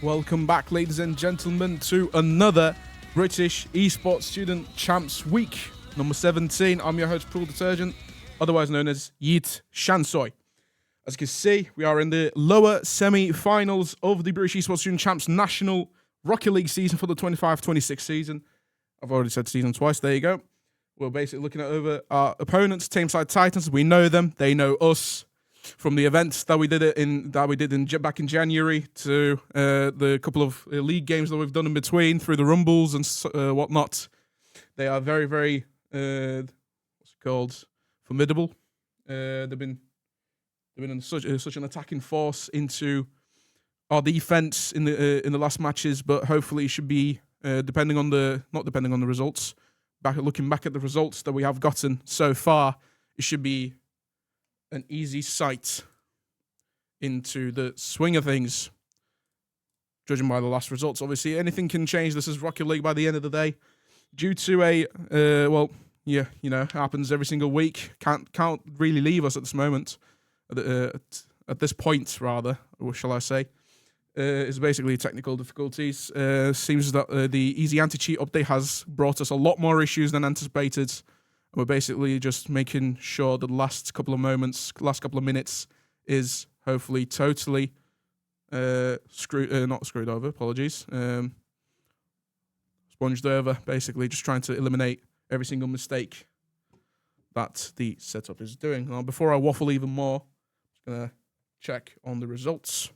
Welcome back, ladies and gentlemen, to another British Esports Student Champs Week, number 17. I'm your host, Pool Detergent, otherwise known as Yeet Shansoy. As you can see, we are in the lower semi-finals of the British Esports Student Champs National Rocket League season for the 25-26 season. I've already said season twice, there you go. We're basically looking at over our opponents, Tameside Titans. We know them, they know us. From the events that we did back in January to the couple of league games that we've done in between through the rumbles and whatnot, they are very, very formidable. They've been in such an attacking force into our defense in the last matches, but hopefully it should be not depending on the results. Looking back at the results that we have gotten so far, it should be an easy sight into the swing of things, judging by the last results. Obviously, anything can change. This is Rocket League by the end of the day. Due to happens every single week. Can't really leave us at this moment. At this point, rather, or shall I say, is basically technical difficulties. Seems that the easy anti-cheat update has brought us a lot more issues than anticipated. We're basically just making sure that the last couple of minutes is hopefully totally not screwed over, apologies. Sponged over, basically just trying to eliminate every single mistake that the setup is doing. Now, before I waffle even more, I'm going to check on the results.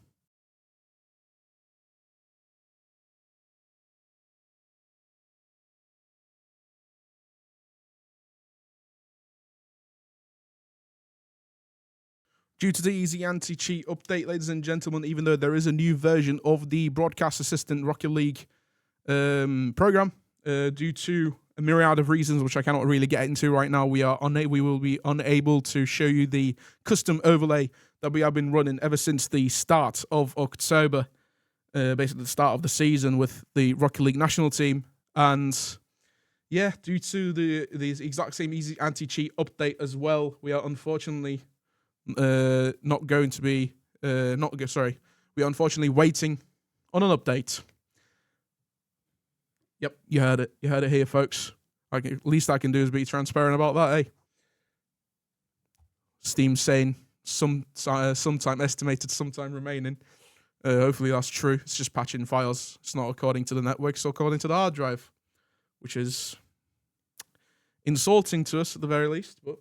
Due to the easy anti-cheat update, ladies and gentlemen, even though there is a new version of the Broadcast Assistant Rocket League program, due to a myriad of reasons which I cannot really get into right now, we will be unable to show you the custom overlay that we have been running ever since the start of October, basically the start of the season with the Rocket League national team. And yeah, due to the exact same easy anti-cheat update as well, we are unfortunately we are unfortunately waiting on an update. Yep, you heard it here, folks. Least I can do is be transparent about that, eh? Steam saying sometime remaining. Hopefully that's true. It's just patching files. It's not according to the network, it's according to the hard drive, which is insulting to us at the very least, but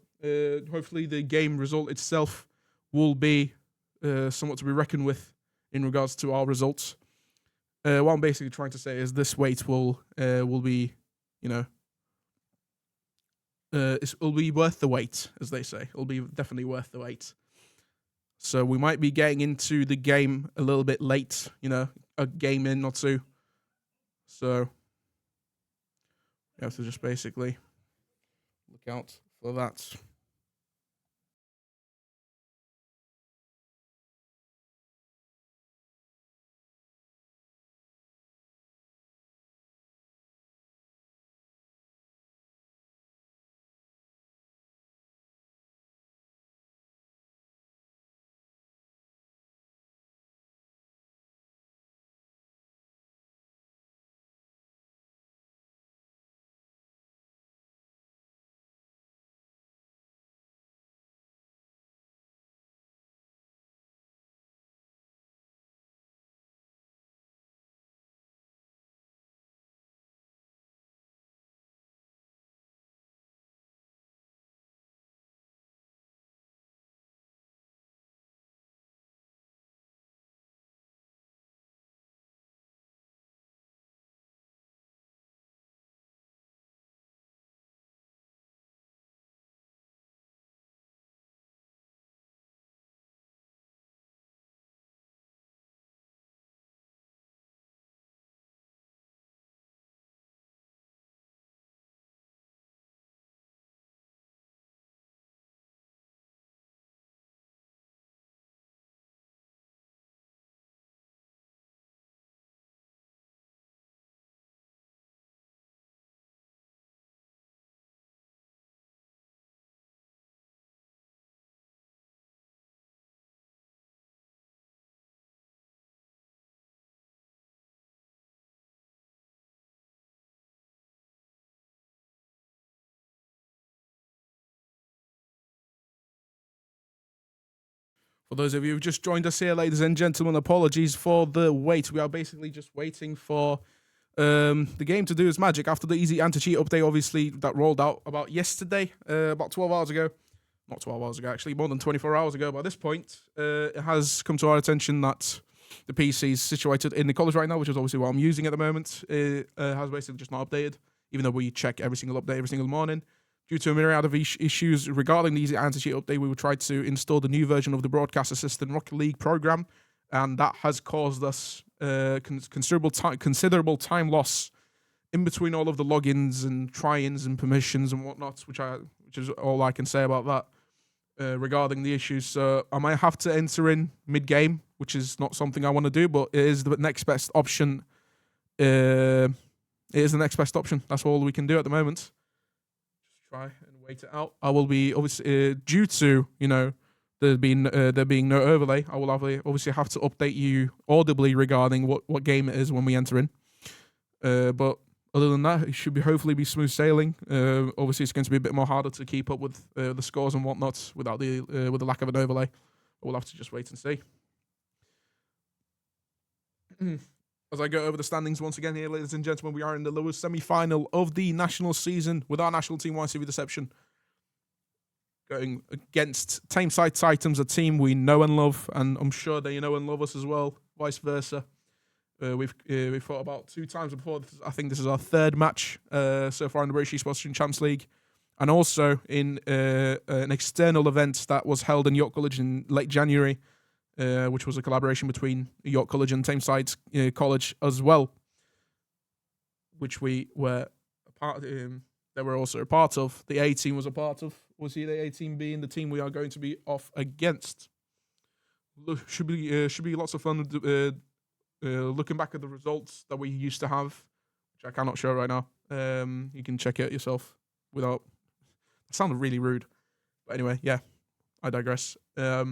hopefully the game result itself will be somewhat to be reckoned with in regards to our results. What I'm basically trying to say is this wait will be, it'll be worth the wait, as they say. It'll be definitely worth the wait. So we might be getting into the game a little bit late, a game in or two. So we have to just basically look out for that. For those of you who've just joined us here, ladies and gentlemen, apologies for the wait. We are basically just waiting for the game to do its magic after the easy anti-cheat update, obviously, that rolled out about yesterday, about 12 hours ago. Not 12 hours ago, actually, more than 24 hours ago. By this point, it has come to our attention that the PC is situated in the college right now, which is obviously what I'm using at the moment. It has basically just not updated, even though we check every single update every single morning. Due to a myriad of issues regarding the easy anti-cheat update, we will try to install the new version of the Broadcast Assistant Rocket League program, and that has caused us considerable time loss in between all of the logins and try-ins and permissions and whatnot, which is all I can say about that regarding the issues. So I might have to enter in mid-game, which is not something I want to do, but it is the next best option. It is the next best option. That's all we can do at the moment. Just try and wait it out. I will be obviously due to there being no overlay. I will obviously have to update you audibly regarding what game it is when we enter in. But other than that, it should hopefully be smooth sailing. Obviously, it's going to be a bit more harder to keep up with the scores and whatnot without with the lack of an overlay. We'll have to just wait and see. As I go over the standings once again here, ladies and gentlemen, we are in the lowest semi-final of the national season with our national team, YCV-Deception, going against Tameside Titans, a team we know and love, and I'm sure they know and love us as well, vice versa. We've fought about 2 times before. I think this is our 3rd match so far in the British Esports Champs League, and also in an external event that was held in York College in late January, which was a collaboration between York College and Tameside College as well, which we were a part. They were also a part of. The A team was a part of. Obviously, the A team being the team we are going to be off against. Should be lots of fun. Looking back at the results that we used to have, which I cannot show right now. You can check it yourself without. It sounded really rude, but anyway, yeah, I digress. Yeah,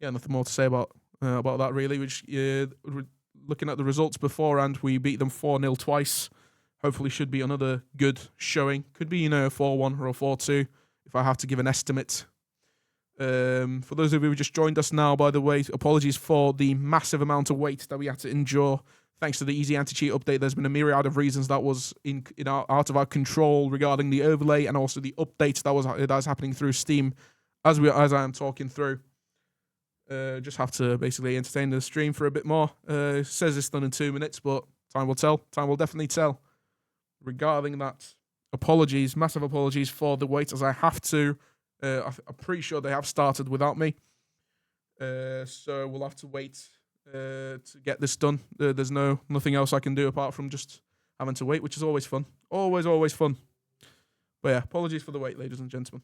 nothing more to say about that really. Which looking at the results beforehand, we beat them 4-0 twice. Hopefully, should be another good showing. Could be a 4-1 or a 4-2 if I have to give an estimate. For those of you who just joined us now, by the way, apologies for the massive amount of wait that we had to endure. Thanks to the easy anti-cheat update, there's been a myriad of reasons that was out of our control regarding the overlay and also the updates that was happening through Steam as I am talking through. Just have to basically entertain the stream for a bit more. It says it's done in 2 minutes, but time will tell. Time will definitely tell. Regarding that, apologies, massive apologies for the wait, as I have to. I'm pretty sure they have started without me. So we'll have to wait to get this done. There's nothing else I can do apart from just having to wait, which is always fun. Always fun. But yeah, apologies for the wait, ladies and gentlemen.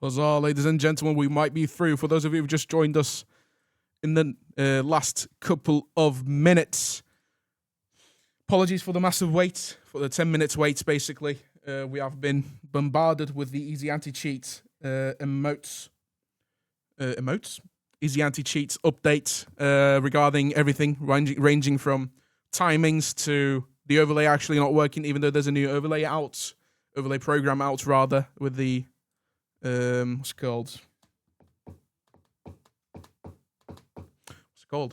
Huzzah, ladies and gentlemen, we might be through. For those of you who've just joined us in the last couple of minutes, apologies for the massive wait, for the 10 minutes wait, basically. We have been bombarded with the easy anti-cheat emotes? Easy anti-cheat update regarding everything, ranging from timings to the overlay actually not working, even though there's a new overlay program out, rather, with the what's it called?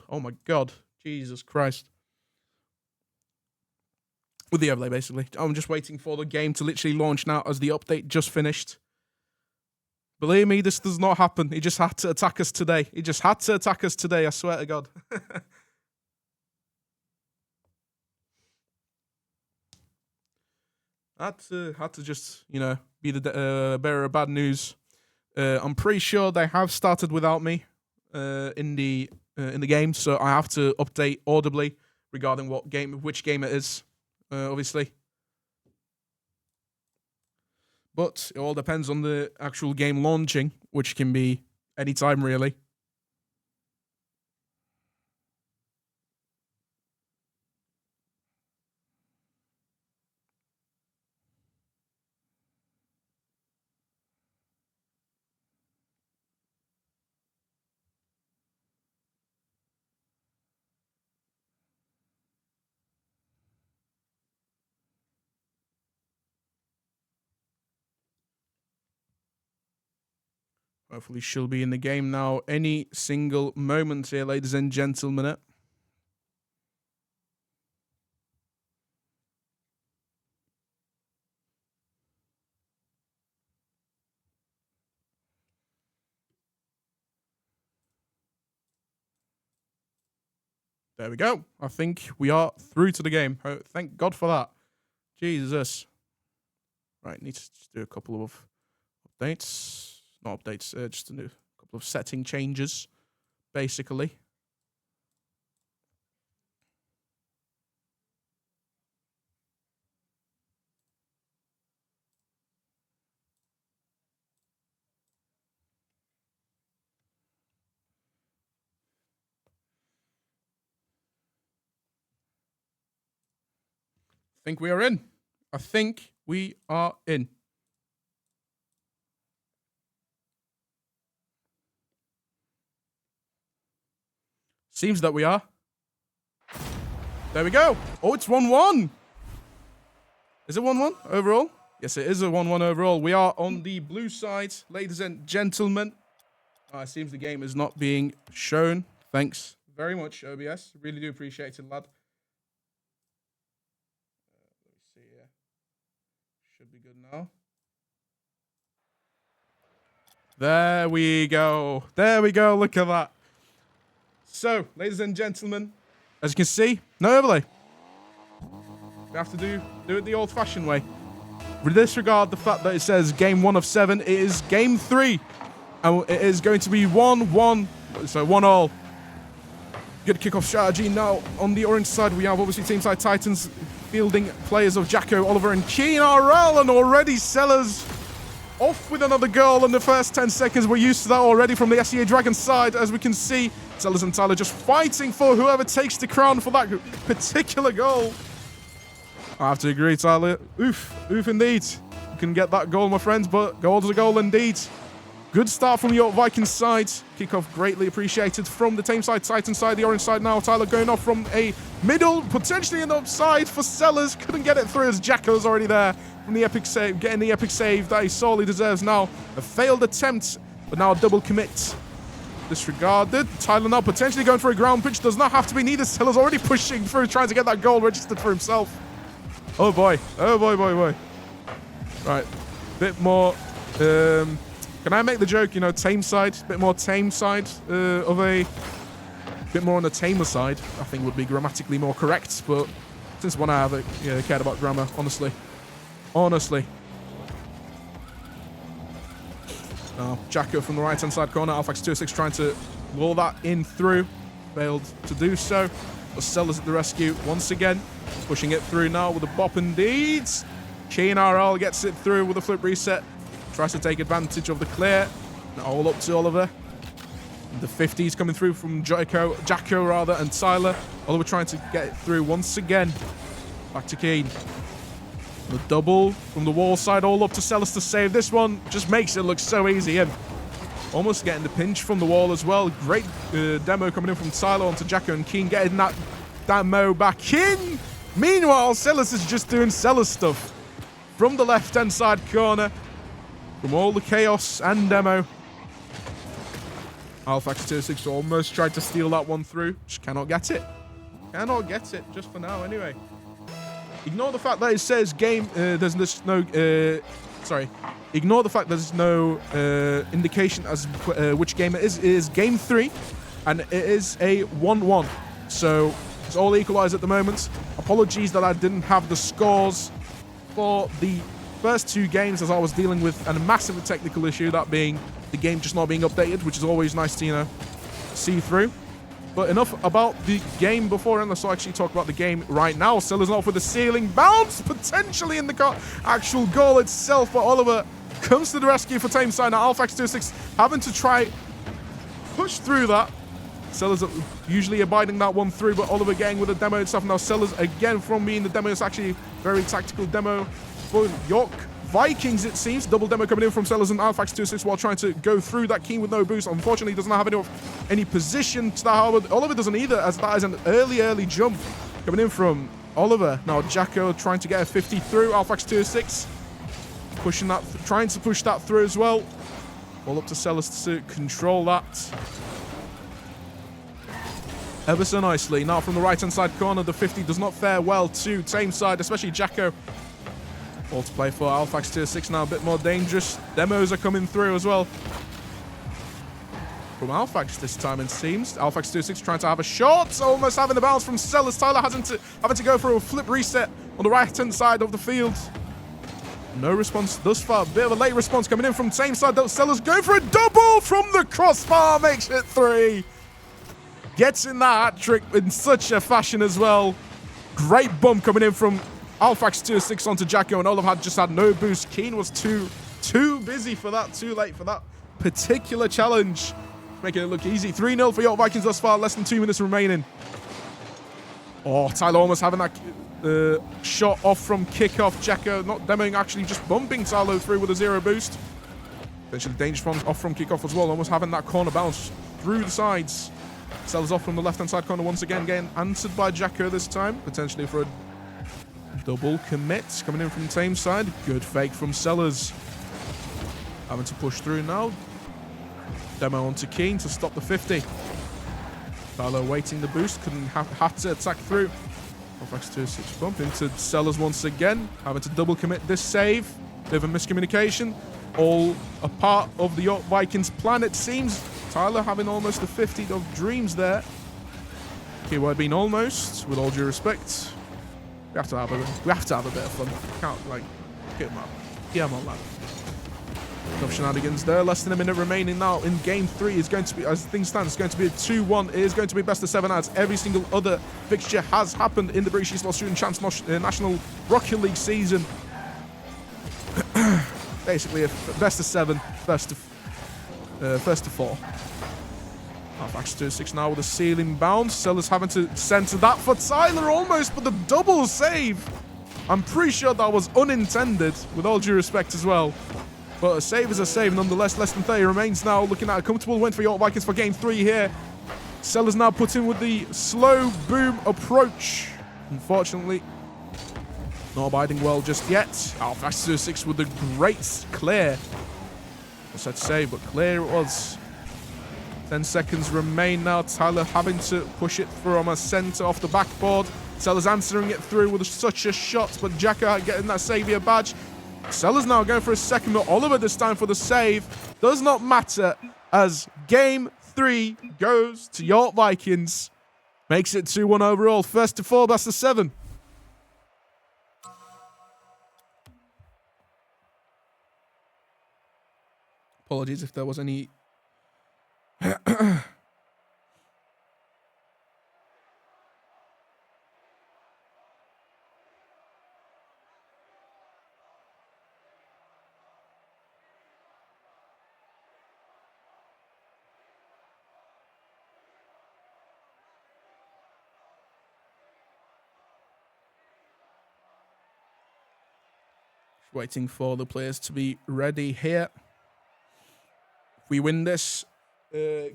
Oh my god, Jesus Christ! With the overlay, basically. I'm just waiting for the game to literally launch now, as the update just finished. Believe me, this does not happen. He just had to attack us today. I swear to God. Had to just, be the bearer of bad news. I'm pretty sure they have started without me in the game, so I have to update audibly regarding which game it is, obviously. But it all depends on the actual game launching, which can be anytime, really. Hopefully she'll be in the game now any single moment here, ladies and gentlemen. There we go. I think we are through to the game. Oh, thank God for that. Jesus. Right, need to just do a couple of updates. Not updates, just a couple of setting changes, basically. I think we are in. Seems that we are. There we go. Oh, it's 1-1. Is it 1-1 overall? Yes, it is a 1-1 overall. We are on the blue side, ladies and gentlemen. It seems the game is not being shown. Thanks very much, OBS. Really do appreciate it, lad. Let me see here. Should be good now. There we go. Look at that. So, ladies and gentlemen, as you can see, no overlay. We have to do it the old-fashioned way. Disregard the fact that it says game 1 of 7. It is game 3. And it is going to be 1-1. So 1-all. Good kickoff strategy. Now, on the orange side, we have obviously Tameside Titans fielding players of Jacko, Oliver, and Keen RL. And already Sellers off with another goal in the first 10 seconds. We're used to that already from the SEA Dragon side, as we can see. Sellers and Tyler just fighting for whoever takes the crown for that particular goal. I have to agree, Tyler. Oof indeed. You can get that goal, my friends, but goal is a goal indeed. Good start from your Vikings side. Kickoff greatly appreciated from the Tameside Titan side. The orange side now. Tyler going off from a middle, potentially an upside for Sellers. Couldn't get it through as Jacko's already there from the epic save, getting the epic save that he sorely deserves now. A failed attempt, but now a double commit. Disregarded. Tyler now potentially going for a ground pitch. Does not have to be needed. Sellers already pushing through, trying to get that goal registered for himself. Oh boy. Right. Bit more. Can I make the joke, Tameside? Bit more Tameside of a. Bit more on the tamer side, I think would be grammatically more correct. But since when I haven't cared about grammar, honestly. Now, Jacko from the right-hand side corner. Alphax 206 trying to lure that in through. Failed to do so. But Sellers at the rescue once again. Pushing it through now with a bop indeed. Keen RL gets it through with a flip reset. tries to take advantage of the clear. All up to Oliver. The 50s coming through from Jacko and Tyler. Oliver trying to get it through once again. Back to Keen. The double from the wall side, all up to Celis to save. This one just makes it look so easy. And almost getting the pinch from the wall as well. Great demo coming in from Tyler onto Jacko and Keen, getting that demo back in. Meanwhile, Celis is just doing Celis stuff from the left-hand side corner. From all the chaos and demo. Alphax 206 almost tried to steal that one through. Just cannot get it. Cannot get it, just for now anyway. Ignore the fact that it says game, there's no, sorry. Ignore the fact there's no indication as which game it is. It is game 3, and it is a 1-1. So it's all equalized at the moment. Apologies that I didn't have the scores for the first 2 games, as I was dealing with a massive technical issue, that being the game just not being updated, which is always nice to, you know, see through. But enough about the game before, and let's actually talk about the game right now. Sellers off with a ceiling bounce, potentially in the actual goal itself, but Oliver comes to the rescue for Tameside. Now Alphax 26 having to try push through that. Sellers are usually abiding that one through, but Oliver getting with the demo itself. Now Sellers again from being the demo. It's actually very tactical demo for York Vikings, it seems. Double demo coming in from Sellers and Alphax 26 while trying to go through that. Keen with no boost. Unfortunately, does not have any position to that. Oliver doesn't either, as that is an early jump coming in from Oliver. Now Jacko trying to get a 50 through. Alphax 26 pushing that, trying to push that through as well. All up to Sellers to control that ever so nicely. Now from the right-hand side corner, the 50 does not fare well to Tameside, especially Jacko. All to play for Alphax 26 now, a bit more dangerous. Demos are coming through as well. From Alphax this time, it seems. Alphax 26 trying to have a shot, almost having the bounce from Sellers. Tyler having to go for a flip reset on the right-hand side of the field. No response thus far. A bit of a late response coming in from Tameside. Sellers go for a double from the crossbar, makes it 3. Gets in that hat trick in such a fashion as well. Great bump coming in from Alphax 26 onto Jacko, and Olive just had no boost. Keen was too busy for that, too late for that particular challenge. Making it look easy. 3-0 for York Vikings thus far, less than 2 minutes remaining. Oh, Tyler almost having that shot off from kickoff. Jacko not demoing, actually just bumping Tyler through with a 0 boost. Potentially dangerous off from kickoff as well, almost having that corner bounce through the sides. Sellers off from the left-hand side corner once again, getting answered by Jacko this time, potentially for a double commit coming in from Tameside. Good fake from Sellers. Having to push through now. Demo onto Keen to stop the 50. Tyler waiting the boost, couldn't have to attack through. Alphax 26 bump into Sellers once again, having to double commit this save. Bit of a miscommunication. All a part of the York Vikings plan, it seems. Tyler having almost the 50 of dreams there. Keyword being almost, with all due respect. We have to have a bit of fun. Can't, like, get him up. Get him on, lad. Tough shenanigans there. Less than a minute remaining now in game 3. Is going to be, as things stand, it's going to be a 2-1. It is going to be best of 7, as every single other fixture has happened in the British Esports Student Champs National Rocket League season. Basically a best of 7, first to 4. Alphax 26 now with a ceiling bounce. Sellers having to center that for Tyler almost, but the double save. I'm pretty sure that was unintended, with all due respect as well. But a save is a save nonetheless. Less than 30 remains now. Looking at a comfortable win for York Vikings for game 3 here. Sellers now put in with the slow boom approach. Unfortunately, not abiding well just yet. Alphax 26 with a great clear. I said save, but clear it was. 10 seconds remain now. Tyler having to push it from a center off the backboard. Sellers answering it through with such a shot, but Jacko getting that savior badge. Sellers now going for a second, but Oliver this time for the save. Does not matter, as game 3 goes to York Vikings. Makes it 2-1 overall. First to 4, best of 7. Apologies if there was any Waiting for the players to be ready here. If we win this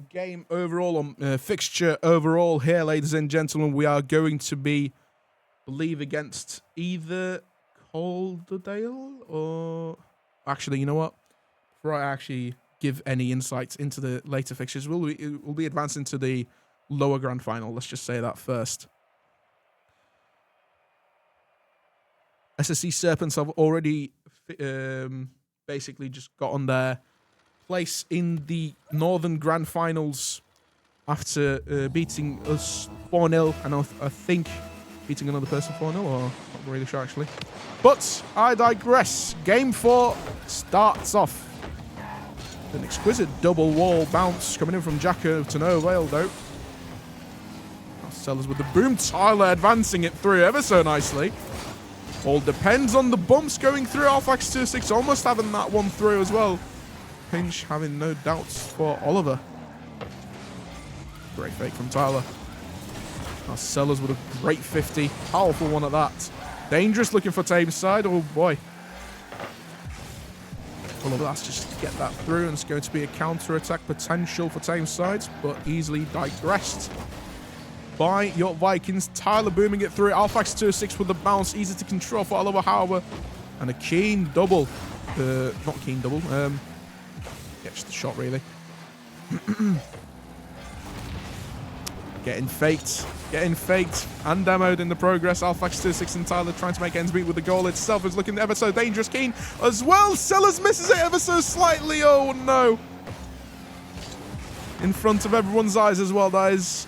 game overall, fixture overall here, ladies and gentlemen, we are going to be, I believe, against either Calderdale or... Actually, you know what? Before I actually give any insights into the later fixtures, we'll be advancing to the lower grand final. Let's just say that first. SSC Serpents have already basically just got on their place in the Northern Grand Finals after beating us 4-0, and I think beating another person 4-0, or not really sure actually. But I digress. Game 4 starts off. An exquisite double wall bounce coming in from Jacko to no avail though. Sellers with the boom. Tyler advancing it through ever so nicely. All depends on the bumps going through. Alphax 2-6 almost having that one through as well. Pinch having no doubts for Oliver. Great fake from Tyler. Now Sellers with a great 50. Powerful one at that. Dangerous looking for Tameside. Oh boy. Oliver has to just get that through, and it's going to be a counter-attack potential for Tameside, but easily digressed by York Vikings. Tyler booming it through. Alphax 2-6 with the bounce. Easy to control for Oliver, however. And a keen double. Not keen double. Yeah, just a shot, really. Getting faked. Getting faked and demoed in the progress. Alphax 2-6 and Tyler trying to make ends meet with the goal itself. Is looking ever so dangerous. Keen as well. Sellers misses it ever so slightly. Oh, no. In front of everyone's eyes as well. That is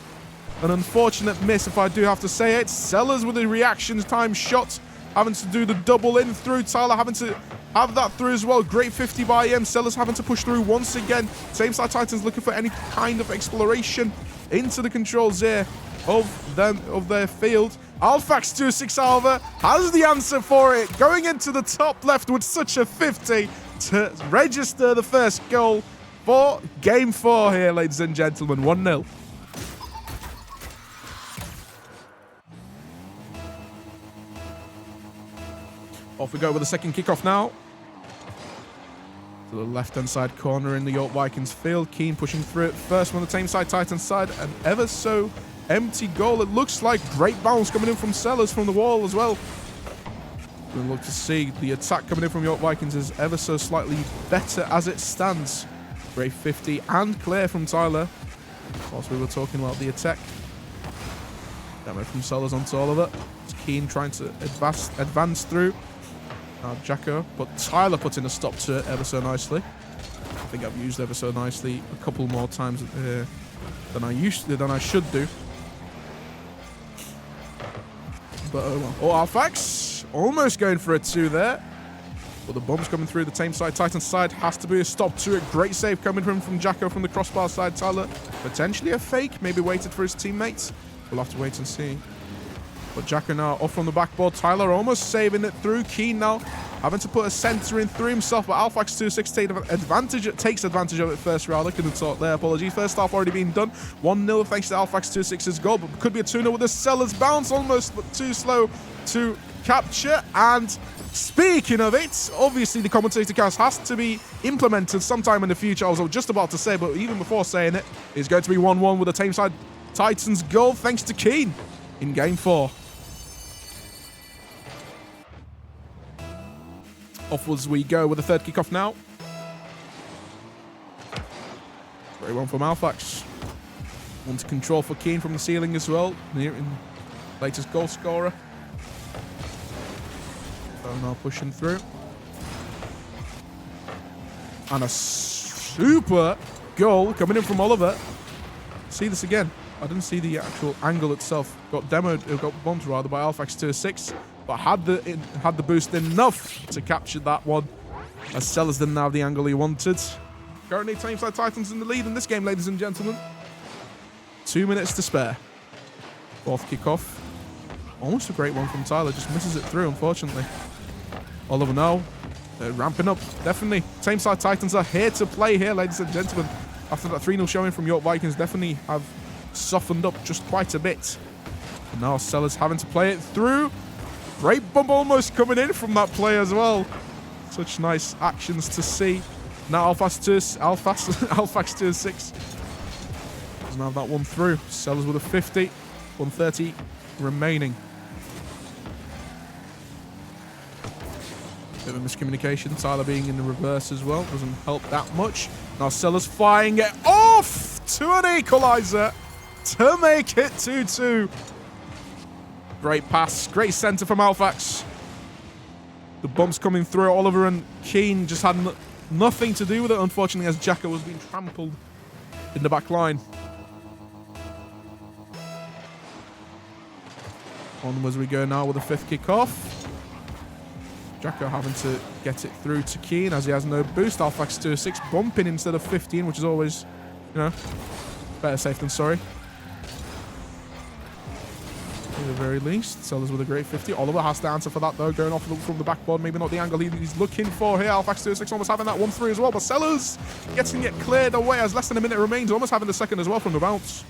an unfortunate miss, if I do have to say it. Sellers with a reaction time shot, having to do the double in through. Tyler having to have that through as well. Great 50 by him. Sellers having to push through once again. Tameside Titans looking for any kind of exploration into the controls here of their field. Alphax 2-6, however, has the answer for it. Going into the top left with such a 50 to register the first goal for Game 4 here, ladies and gentlemen. 1-0. Off we go with the second kickoff now. To the left-hand side corner in the York Vikings field. Keen pushing through it first on the Tameside Titans side. An ever so empty goal. It looks like great bounce coming in from Sellers from the wall as well. We'll look to see the attack coming in from York Vikings is ever so slightly better as it stands. Great 50 and clear from Tyler. Whilst we were talking about the attack. Demo from Sellers onto Oliver. It's Keen trying to advance through. Jacko, but Tyler put in a stop to it ever so nicely. I think I've used ever so nicely a couple more times than I should do. But oh well. Oh, Alphax almost going for a 2 there. But the bomb's coming through the Tameside Titans side. Has to be a stop to it. Great save coming from Jacko from the crossbar side. Tyler potentially a fake. Maybe waited for his teammates. We'll have to wait and see. But Jacko now off from the backboard. Tyler almost saving it through. Keen now having to put a centre in through himself. But Alphax 2-6 takes advantage of it first, rather. Couldn't talk there. Apologies. First half already been done. 1-0 thanks to Alphax 2-6's goal. But could be a 2-0 with the Sellers bounce. Almost, but too slow to capture. And speaking of it, obviously the commentator cast has to be implemented sometime in the future. I was just about to say, but even before saying it, it's going to be 1-1 with the Tameside Titans goal thanks to Keen in Game 4. Offwards we go with the third kickoff now. Great one from Alphax. One to control for Keen from the ceiling as well. Latest goal scorer. So now pushing through. And a super goal coming in from Oliver. See this again. I didn't see the actual angle itself. Got bombed rather by Alphax 2-6. But had the boost enough to capture that one, as Sellers didn't have the angle he wanted. Currently, Tameside Titans in the lead in this game, ladies and gentlemen. 2 minutes to spare. Fourth kickoff. Almost a great one from Tyler, just misses it through, unfortunately. Oliver now, ramping up, definitely. Tameside Titans are here to play here, ladies and gentlemen. After that 3-0 showing from York Vikings, definitely have softened up just quite a bit. And now Sellers having to play it through. Great bump almost coming in from that play as well. Such nice actions to see. Now Alphax 2-6 doesn't have that one through. Sellers with a 50, 130 remaining. Bit of a miscommunication. Tyler being in the reverse as well doesn't help that much. Now Sellers firing it off to an equalizer to make it 2-2. Great pass, great center from Alphax. The bumps coming through. Oliver and Keane just had nothing to do with it, unfortunately, as Jacko was being trampled in the back line. Onwards we go now with the fifth kick-off. Jacko having to get it through to Keane as he has no boost. Alphax 2-6 bumping instead of 15, which is always, you know, better safe than sorry. At the very least. Sellers with a great 50. Oliver has to answer for that though, going off from the backboard. Maybe not the angle he's looking for here. Alphax 2-6 almost having that one through as well, but Sellers getting it cleared away as less than a minute remains. Almost having the second as well from the bounce.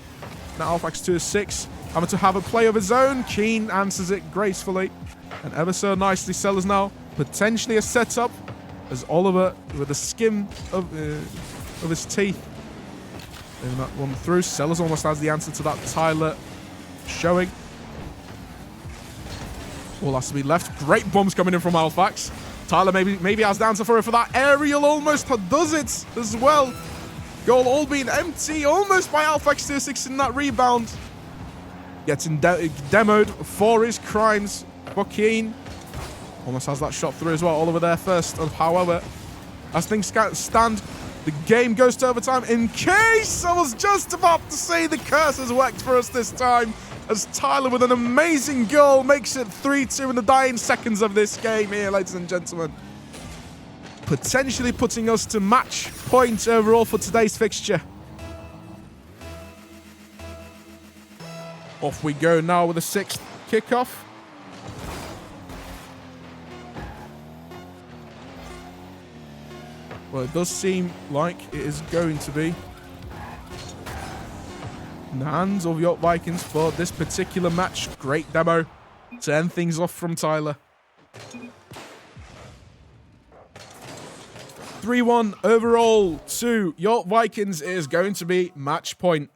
Now Alphax 2-6 having to have a play of his own. Keane answers it gracefully and ever so nicely. Sellers now potentially a setup as Oliver with a skim of his teeth. And that one through. Sellers almost has the answer to that. Tyler showing. All has to be left. Great bumps coming in from Alphax. Tyler maybe has the answer for it for that. Aerial almost does it as well. Goal all being empty almost by Alphax 2-6 in that rebound. Getting demoed for his crimes. Joaquin almost has that shot through as well. Oliver there first. However, as things stand, the game goes to overtime. In case I was just about to say the curse has worked for us this time, as Tyler with an amazing goal makes it 3-2 in the dying seconds of this game here, ladies and gentlemen. Potentially putting us to match point overall for today's fixture. Off we go now with the sixth kickoff. Well, it does seem like it is going to be in the hands of York Vikings for this particular match. Great demo to end things off from Tyler. 3-1 overall to York Vikings is going to be match point.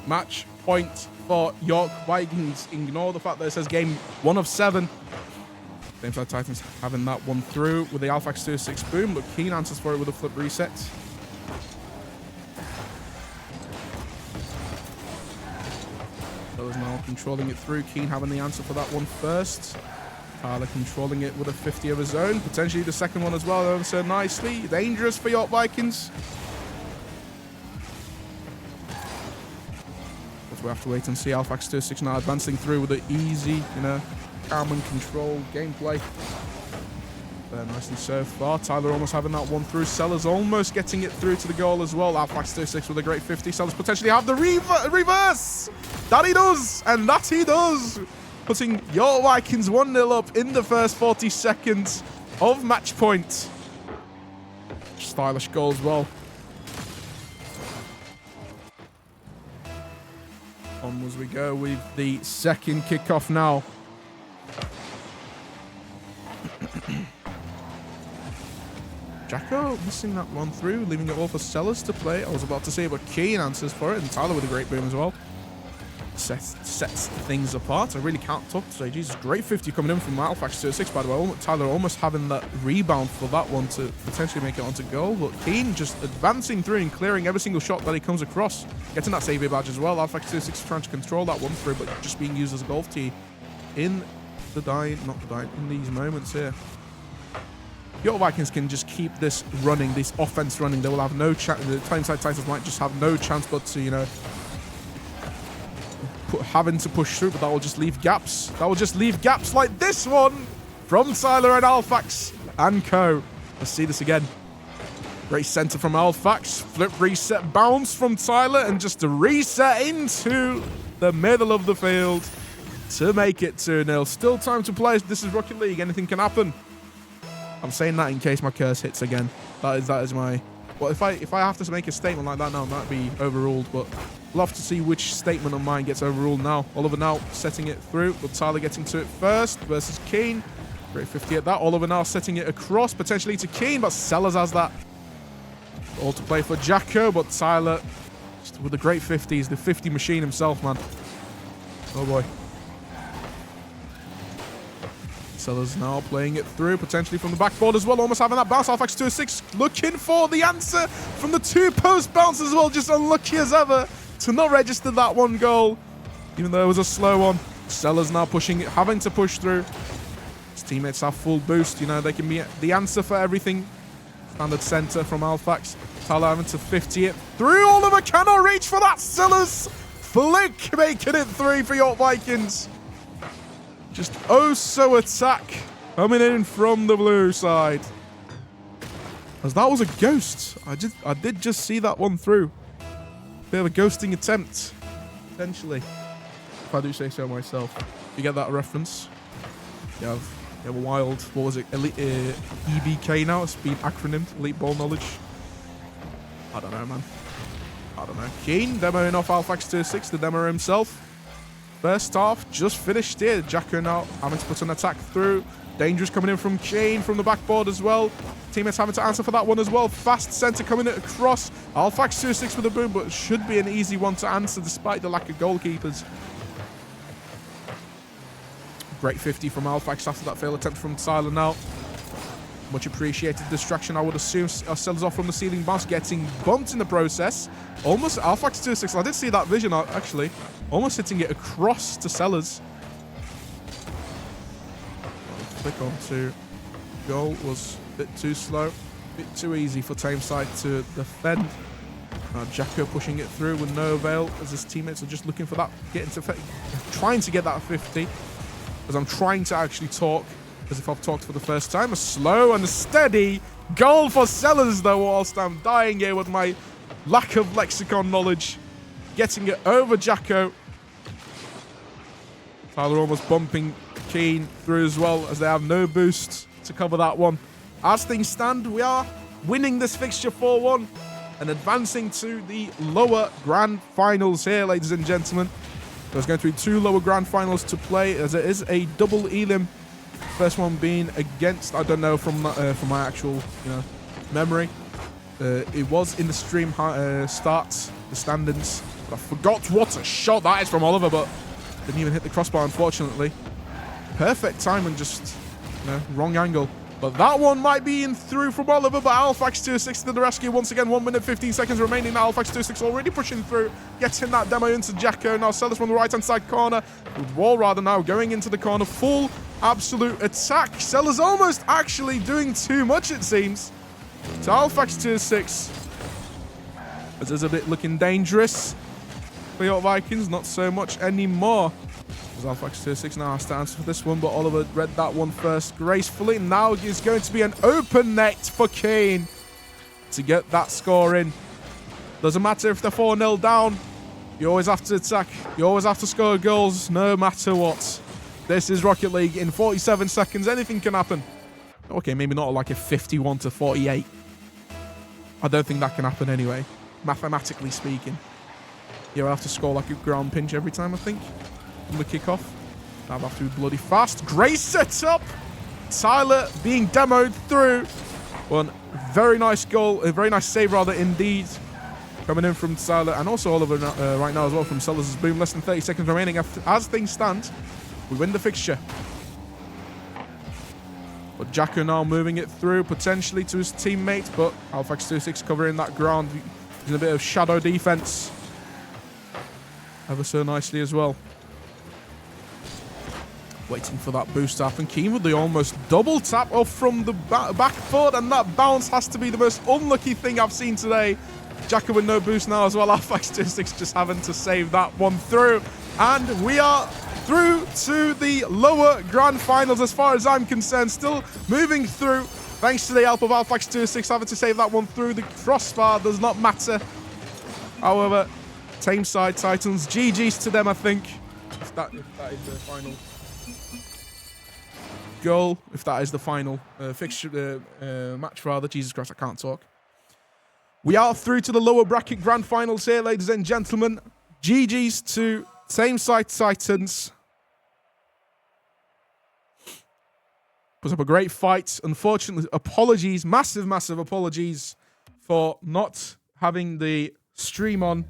Match point for York Vikings. Ignore the fact that it says game 1 of 7. Tameside Titans having that one through with the Alphax 2-6 boom, but Keane answers for it with a flip reset. Those now controlling it through. Keane having the answer for that one first. Tyler controlling it with a 50 of his own. Potentially the second one as well, ever so nicely. Dangerous for York Vikings. We have to wait and see. Alphax 2-6 now advancing through with the easy, calm and controlled gameplay. Very nicely so far. Tyler almost having that one through. Sellers almost getting it through to the goal as well. Alphax 2-6 with a great 50. Sellers potentially have the reverse. That he does. And that he does. Putting York Vikings 1-0 up in the first 40 seconds of match point. Stylish goal as well. Onwards we go with the second kickoff now. Jacko missing that one through, leaving it all for Sellers to play. I was about to say, but Keane answers for it, and Tyler with a great boom as well. Sets things apart. I really can't talk to say, Jesus, great 50 coming in from Alphax 2-6, by the way. Tyler almost having that rebound for that one to potentially make it onto goal, but Keane just advancing through and clearing every single shot that he comes across. Getting that savior badge as well. Alphax 2-6 trying to control that one through, but just being used as a golf tee in in these moments here. York Vikings can just keep this running, this offense running. They will have no chance. The Tameside Titans might just have no chance but to, having to push through, but that will just leave gaps. That will just leave gaps like this one. from Tyler and Alphax and co. Let's see this again. Great center from Alphax. Flip reset bounce from Tyler and just a reset into the middle of the field to make it 2-0. Still time to play. This is Rocket League. Anything can happen. I'm saying that in case my curse hits again. That is my... Well, if I have to make a statement like that now, it might be overruled, but love to see which statement of mine gets overruled now. Oliver now setting it through, but Tyler getting to it first versus Keen. Great 50 at that. Oliver now setting it across, potentially to Keen, but Sellers has that. All to play for Jacko, but Tyler just with the great 50s, the 50 machine himself, man. Oh boy. Sellers now playing it through, potentially from the backboard as well, almost having that bounce. Alphax 2-6 looking for the answer from the 2-post bounce as well, just unlucky as ever to not register that one goal, even though it was a slow one. Sellers now pushing it, having to push through. His teammates have full boost, you know, they can be the answer for everything. Standard center from Alphax. Tyler having to 50 it through. Oliver cannot reach for that. Sellers flick making it 3 for York Vikings. Just oh so attack coming in from the blue side. As that was a ghost. I did just see that one through. Bit of a ghosting attempt, potentially, if I do say so myself. You get that reference? You have a wild, what was it? Elite, EBK now. It's been acronymed. Elite Ball Knowledge. I don't know, man. I don't know. Keen demoing off Alphax 2-6, the demo himself. First half just finished here. Jacko now having to put an attack through. Dangerous coming in from Kane from the backboard as well. Teammates having to answer for that one as well. Fast center coming across. Alphax 2-6 with a boom, but it should be an easy one to answer despite the lack of goalkeepers. Great 50 from Alphax after that failed attempt from Tyler now. Much appreciated distraction, I would assume. Sellers off from the ceiling bounce, getting bumped in the process. Almost Alphax 2-6. I did see that vision, actually. Almost hitting it across to Sellers. Click on to goal was a bit too slow. A bit too easy for Tameside to defend. Jacko pushing it through with no avail as his teammates are just looking for that. Trying to get that 50. As I'm trying to actually talk as if I've talked for the first time. A slow and a steady goal for Sellers, though, whilst I'm dying here with my lack of lexicon knowledge. Getting it over Jacko. Tyler almost bumping Keen through as well, as they have no boost to cover that one. As things stand, we are winning this fixture 4-1 and advancing to the lower grand finals here, ladies and gentlemen. There's going to be 2 lower grand finals to play, as it is a double elim. First one being against, I don't know from my actual memory. It was in the stream starts, the standings. But I forgot what a shot that is from Oliver, but didn't even hit the crossbar, unfortunately. Perfect time and just wrong angle. But that one might be in through from Oliver, but Alphax 2-6 to the rescue once again. 1 minute 15 seconds remaining. Alphax 2-6 already pushing through, getting that demo into Jacko. Now Sellers from the right hand side corner, with Wall rather now going into the corner. Full absolute attack. Sellers almost actually doing too much, it seems, to Alphax 2-6. As it's a bit looking dangerous for York Vikings, not so much anymore. As Alphax 2-6 now has to answer for this one, but Oliver read that one first gracefully. Now is going to be an open net for Kane to get that score in. Doesn't matter if they're 4-0 down. You always have to attack. You always have to score goals, no matter what. This is Rocket League. In 47 seconds, anything can happen. Okay, maybe not like a 51-48. I don't think that can happen anyway, mathematically speaking. You'll have to score like a ground pinch every time, I think, from the kickoff. That'll have to be bloody fast. Great setup. Tyler being demoed through. One very nice goal, a very nice save rather indeed. Coming in from Tyler and also Oliver right now as well from Sellers' boom. Less than 30 seconds remaining. As things stand, we win the fixture. But Jacko now moving it through potentially to his teammate, but Alphax 2-6 covering that ground. Using a bit of shadow defense. Ever so nicely as well. Waiting for that boost to happen. Keen with the almost double tap off from the back foot, and that bounce has to be the most unlucky thing I've seen today. Jacko with no boost now as well. Alphax 2-6 just having to save that one through. And we are through to the lower grand finals as far as I'm concerned. Still moving through thanks to the help of Alphax26 having to save that one through the crossbar. Does not matter. However, Tameside Titans, GG's to them, I think. If that is the final goal, if that is the final fixture match rather. Jesus Christ, I can't talk. We are through to the lower bracket grand finals here, ladies and gentlemen. GG's to Tameside Titans. Put up a great fight. Unfortunately, apologies, massive apologies for not having the stream on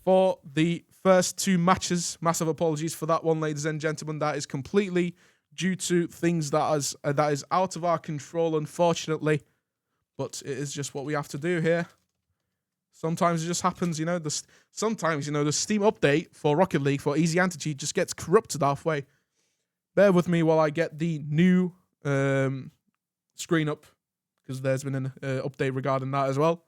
for the first two matches. Massive apologies for that one, ladies and gentlemen. That is completely due to things that is out of our control, unfortunately. But it is just what we have to do here. Sometimes it just happens, you know. Sometimes, you know, the Steam update for Rocket League for Easy Anti-Cheat just gets corrupted halfway. Bear with me while I get the new screen up, because there's been an update regarding that as well.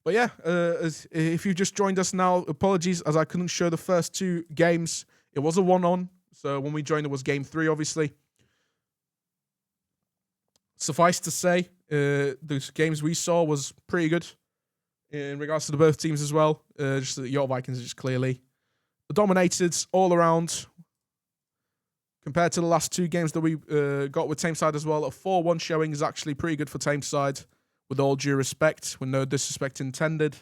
But yeah, if you've just joined us now, apologies as I couldn't show the first two games. It was a 1-on, so when we joined it was game 3, obviously. Suffice to say, the games we saw was pretty good in regards to the both teams as well. Just the York Vikings just clearly dominated all around. Compared to the last two games that we got with Tameside as well, a 4-1 showing is actually pretty good for Tameside, with all due respect, with no disrespect intended.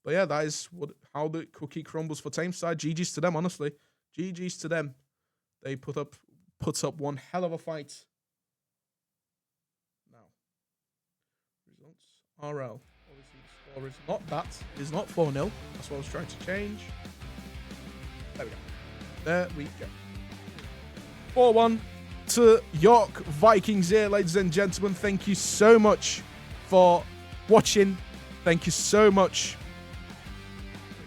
But yeah, that is how the cookie crumbles for Tameside. GG's to them, honestly. GG's to them. They put up one hell of a fight. Now, results. RL. Obviously, the score is not that. It is not 4-0. That's what I was trying to change. There we go. There we go. 4-1 to York Vikings here, ladies and gentlemen. Thank you so much for watching. Thank you so much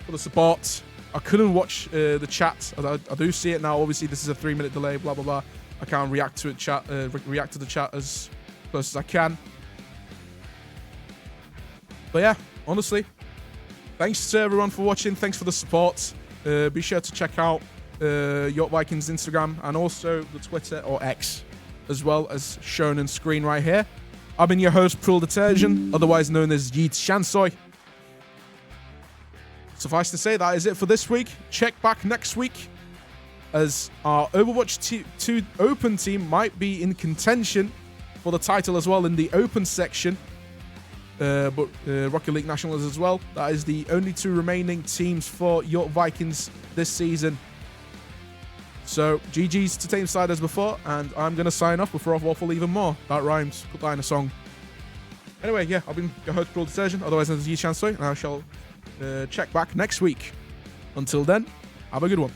for the support. I couldn't watch the chat. I do see it now. Obviously, this is a 3-minute delay, blah, blah, blah. I can't react to it, react to the chat as close as I can. But yeah, honestly, thanks to everyone for watching. Thanks for the support. Be sure to check out York Vikings Instagram and also the Twitter or X, as well as shown on screen right here. I've been your host, Prul Detergent, otherwise known as Yeet Shansoy. Suffice to say, that is it for this week. Check back next week, as our Overwatch 2 Open team might be in contention for the title as well in the Open section. But Rocket League Nationals as well. That is the only 2 remaining teams for York Vikings this season. So, GG's to Tameside as before, and I'm going to sign off before I waffle even more. That rhymes. Put that in a song. Anyway, yeah, I've been your host, Prul Detergent, otherwise known as Yi Chansoy, and I shall check back next week. Until then, have a good one.